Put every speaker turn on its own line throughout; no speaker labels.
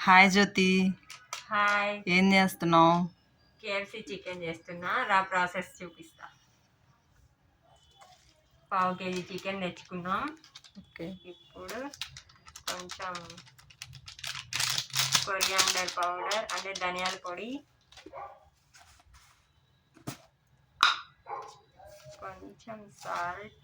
Hi జ్యోతి,
hi.
ఏం చేస్తున్నావు?
KFC chicken చేస్తున్నా. రా ప్రాసెస్ చూపిస్తా. పావు కేజీ చికెన్ తెచ్చుకున్నాం.
ఓకే.
ఇప్పుడు కొంచెం కొరియాండర్ పౌడర్ అంటే ధనియాల పొడి, కొంచెం సాల్ట్,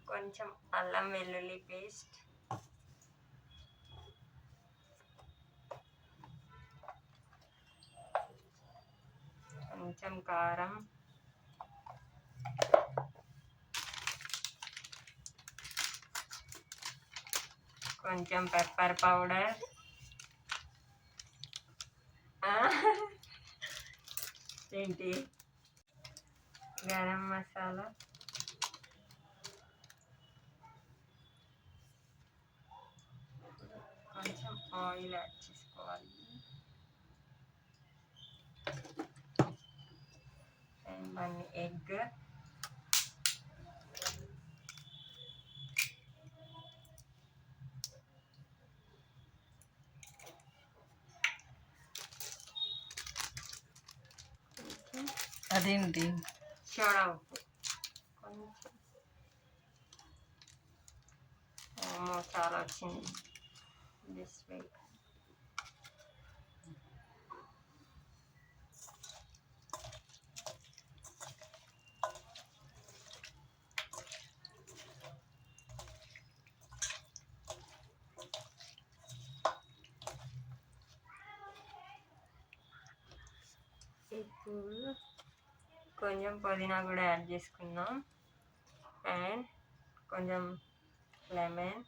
కొంచెం అల్లం వెల్లుల్లి పేస్ట్, కొంచెం కారం, కొంచెం పెప్పర్ పౌడర్, ఏంటి గరం మసాలా, కొంచెం ఆయిల్ యాడ్ చేసుకోవాలి. అండ్ ఎగ్,
అదేంటి?
సోడా ఉప్పు కొంచెం. చాలా వచ్చింది. This wait. ఇప్పుడు కొంచెం పుదీనా కూడా యాడ్ చేసుకుందాం. అండ్ కొంచెం లెమన్,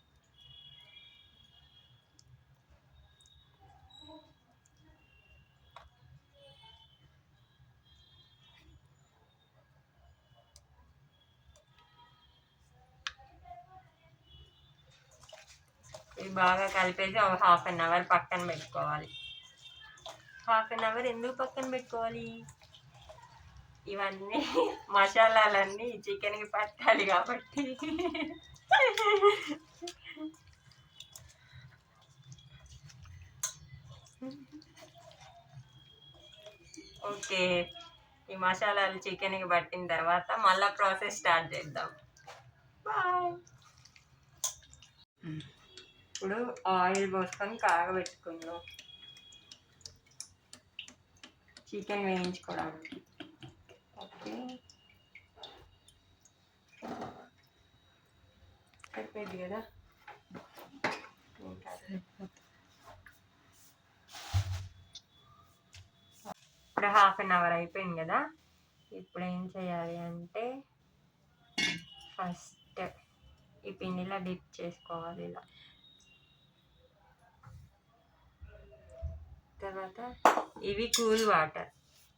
ఇది బాగా కలిపేసి ఒక హాఫ్ అన్ అవర్ పక్కన పెట్టుకోవాలి. హాఫ్ అన్ అవర్ ఎందుకు పక్కన పెట్టుకోవాలి? ఇవన్నీ మసాలాలన్నీ చికెన్కి పట్టాలి కాబట్టి. ఓకే, ఈ మసాలాలు చికెన్కి పట్టిన తర్వాత మళ్ళీ ప్రాసెస్ స్టార్ట్ చేద్దాం. బాయ్. ఇప్పుడు ఆయిల్ పోసుకొని కాగబెట్టుకుందాం చికెన్ వేయించుకోవడానికి. ఓకే, సరిపోయింది కదా. ఇప్పుడు హాఫ్ అన్ అవర్ అయిపోయింది కదా. ఇప్పుడు ఏం చేయాలి అంటే ఫస్ట్ ఈ పిండిలో డిప్ చేసుకోవాలి ఇలా. తర్వాత ఇవి కూల్ వాటర్,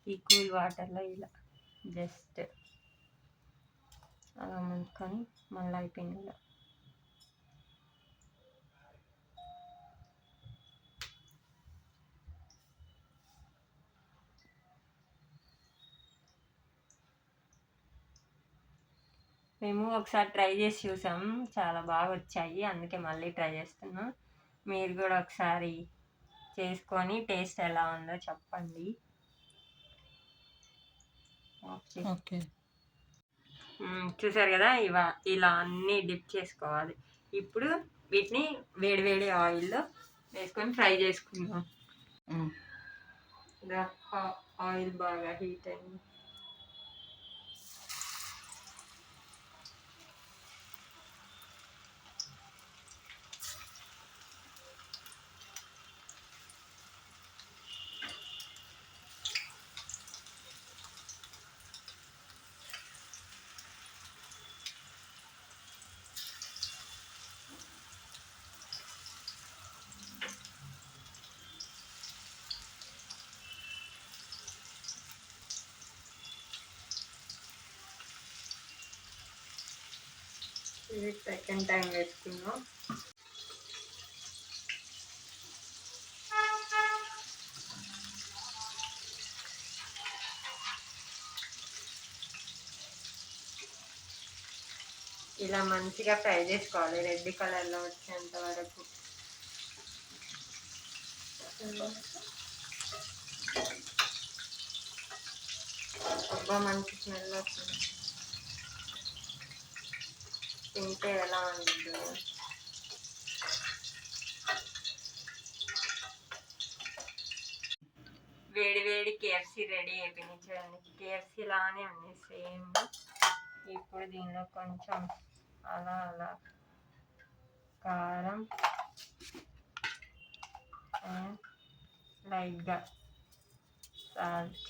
ఈ కూల్ వాటర్లో ఇలా జస్ట్ అలా ముంచుకొని మళ్ళీ అయిపోయింది ఇలా. మేము ఒకసారి ట్రై చేసి చూసాం, చాలా బాగా వచ్చాయి, అందుకే మళ్ళీ ట్రై చేస్తున్నాం. మీరు కూడా ఒకసారి చేసుకొని టేస్ట్ ఎలా ఉందో చెప్పండి.
ఓకే,
చూసారు కదా, ఇలా అన్నీ డిప్ చేసుకోవాలి. ఇప్పుడు వీటిని వేడి ఆయిల్లో వేసుకొని ఫ్రై చేసుకుందాం. ఆయిల్ బాగా హీట్ అయింది. ఇది సెకండ్ టైం వేసుకున్నాం. ఇలా మంచిగా ఫ్రై చేసుకోవాలి రెడ్ కలర్లో వచ్చేంత వరకు. అబ్బా మంచి స్మెల్ వస్తుంది. తింటే ఎలా ఉంటుంది. వేడి వేడి కేఎఫ్సి రెడీ అయిపోయింది చూడండి. కేఎఫ్సి లానే ఉంది సేమ్. ఇప్పుడు దీనిలో కొంచెం అలా అలా కారం అండ్ లైట్గా సాల్ట్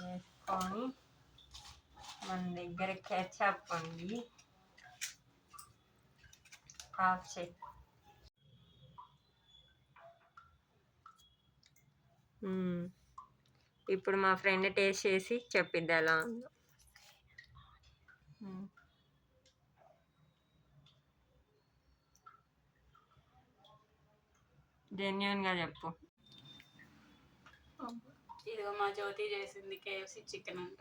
వేసుకొని మన దగ్గర కెచప్ ఉంది హాఫ్ చేయి. ఇప్పుడు మా ఫ్రెండ్ టేస్ట్ చేసి చెప్పిద్ది ఎలా ఉందో. జెన్యున్గా చెప్పు.
ఇదిగో మా జ్యోతి చేసింది కేఎఫ్సి చికెన్ అంట.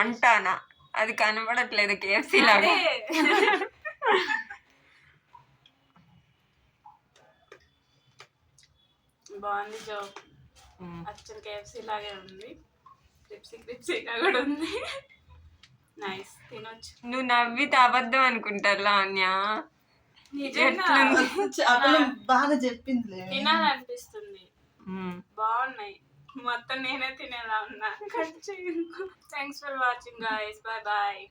అంటానా? అది కనబడట్లేదు కేఎఫ్సి లాగా.
బాగుంది జో, అచ్చం కేఎఫ్సి లాగే ఉంది. క్రిప్సీగా కూడా ఉంది. నైస్, తినొచ్చు.
నువ్వు నవ్వితే అబద్ధం అనుకుంటారు లావణ్య.
బాగా చెప్పింది,
తినాలనిపిస్తుంది. బాగున్నాయి, మొత్తం నేనే తినేలా ఉన్నా. Thanks for watching guys, bye bye.